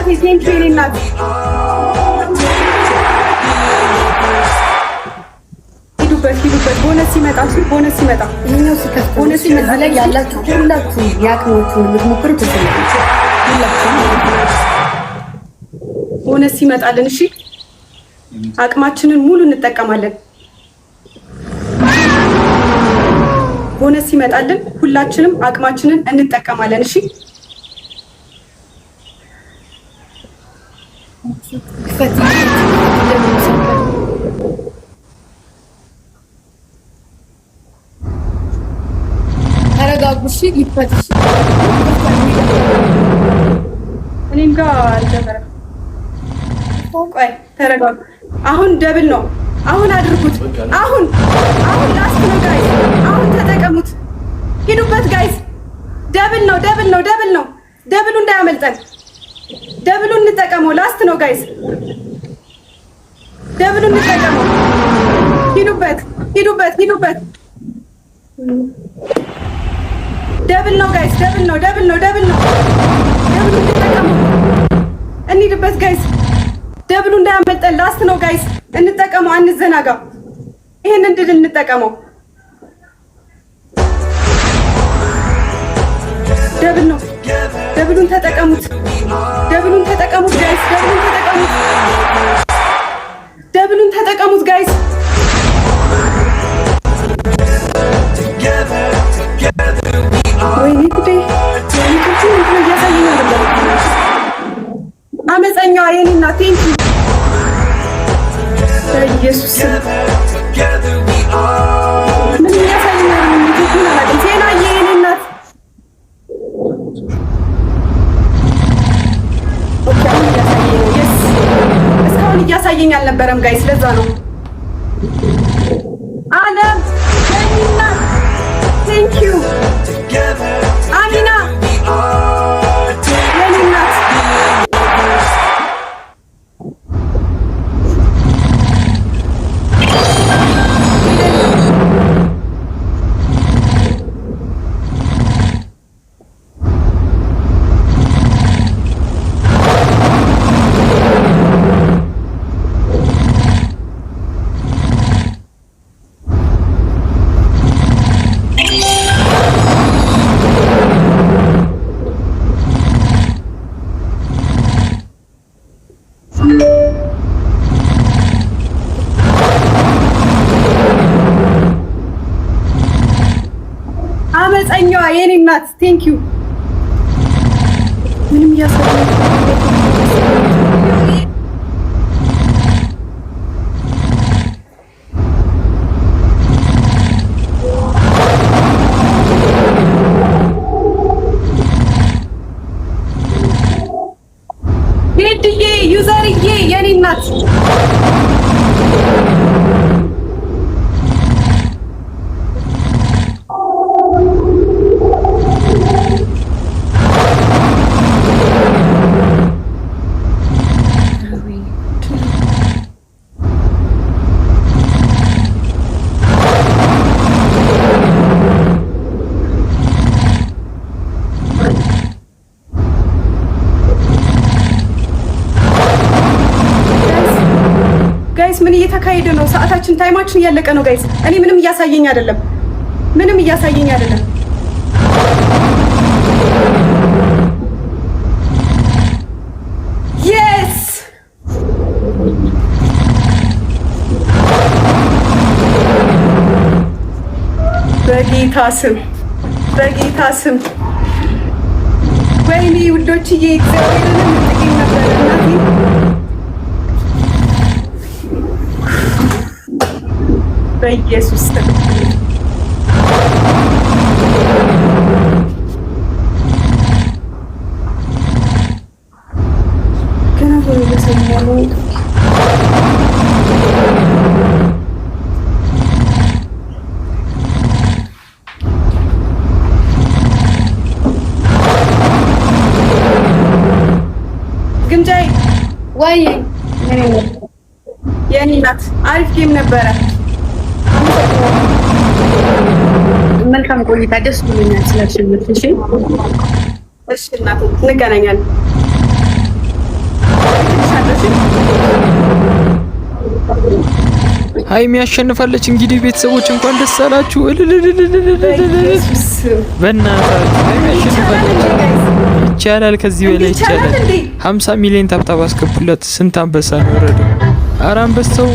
እናቴ ቴንኪው የኔ እናት ሂዱበት ቦነስ ሲመጣ ይሄኛው ሲከፍት ቦነስ ሲመጣ ላይ ያላችሁ ሁላችሁ ያቅማችሁን የምትሞክሩ ትችላላችሁ። ሁላችሁ ቦነስ ሲመጣልን እሺ አቅማችንን ሙሉ እንጠቀማለን። ቦነስ ሲመጣልን ሁላችንም አቅማችንን እንጠቀማለን። እሺ ተረጋጉሽ ይፈትሽ እኔም ጋር አልጀመረም። ቆይ ተረጋጉ። አሁን ደብል ነው። አሁን አድርጉት። አሁን ላስት ነው ጋይስ። አሁን ተጠቀሙት። ሂዱበት ጋይስ። ደብል ነው። ደብሉ እንዳያመልጠን። ደብሉ እንጠቀመው። ላስት ነው ጋይስ። ደብሉ እንጠቀመው። ሂዱበት። ደብል ነው ጋይስ። ደብል ነው። ደብሉ እንጠቀመው። እንሂድበት ጋይስ። ደብሉ እንዳያመልጠን። ላስት ነው ጋይስ። እንጠቀመው። አንዘናጋ። ይሄንን ድል እንጠቀመው። ደብል ነው። ደብሉን ተጠቀሙት ጋይስ። ደብሉን ተጠቀሙት ጋይስ። ወይኔ ጉዴ! እያሳየኝ አይደለም። አመፀኛዋ የኔ እናት ቴንኪው በኢየሱስ ምን እያሳየኝ አይደለም። ዜናዬ የኔ እናት እስካሁን እያሳየኝ አልነበረም ጋይስ። ለዛ ነው አለም የኔ እናት ቴንኪው አሚና የኔ እናት አመፀኛዋ የኔ እናት ቴንኪው ምንም እያሰበኝ ሄድዬ ዩዘርዬ የኔ እናት ጋይስ ምን እየተካሄደ ነው? ሰዓታችን ታይማችን እያለቀ ነው ጋይስ። እኔ ምንም እያሳየኝ አይደለም። የስ በጌታ ስም ወይኔ ውዶችዬ እግዚአብሔርን ጥቂት ነበር እናቴ በኢየሱስ ስም ገና ሆኖ ለሰኛው ግንጃይ ወይ የኔ እናት አሪፍ ጌም ነበረ። መልካም ቆይታ። ደስ ብሎኛል ስላሸነፍሽ። እሺ እናቴ እንገናኛለን። ሀይሚ ያሸንፋለች። እንግዲህ ቤተሰቦች እንኳን ደስ አላችሁ። በእናታችሁ ሀይሚ ያሸንፋለች። ይቻላል፣ ከዚህ በላይ ይቻላል። 50 ሚሊዮን ታብታብ አስገቡላት። ስንት አንበሳ ነው ወረደው? ኧረ አንበሳው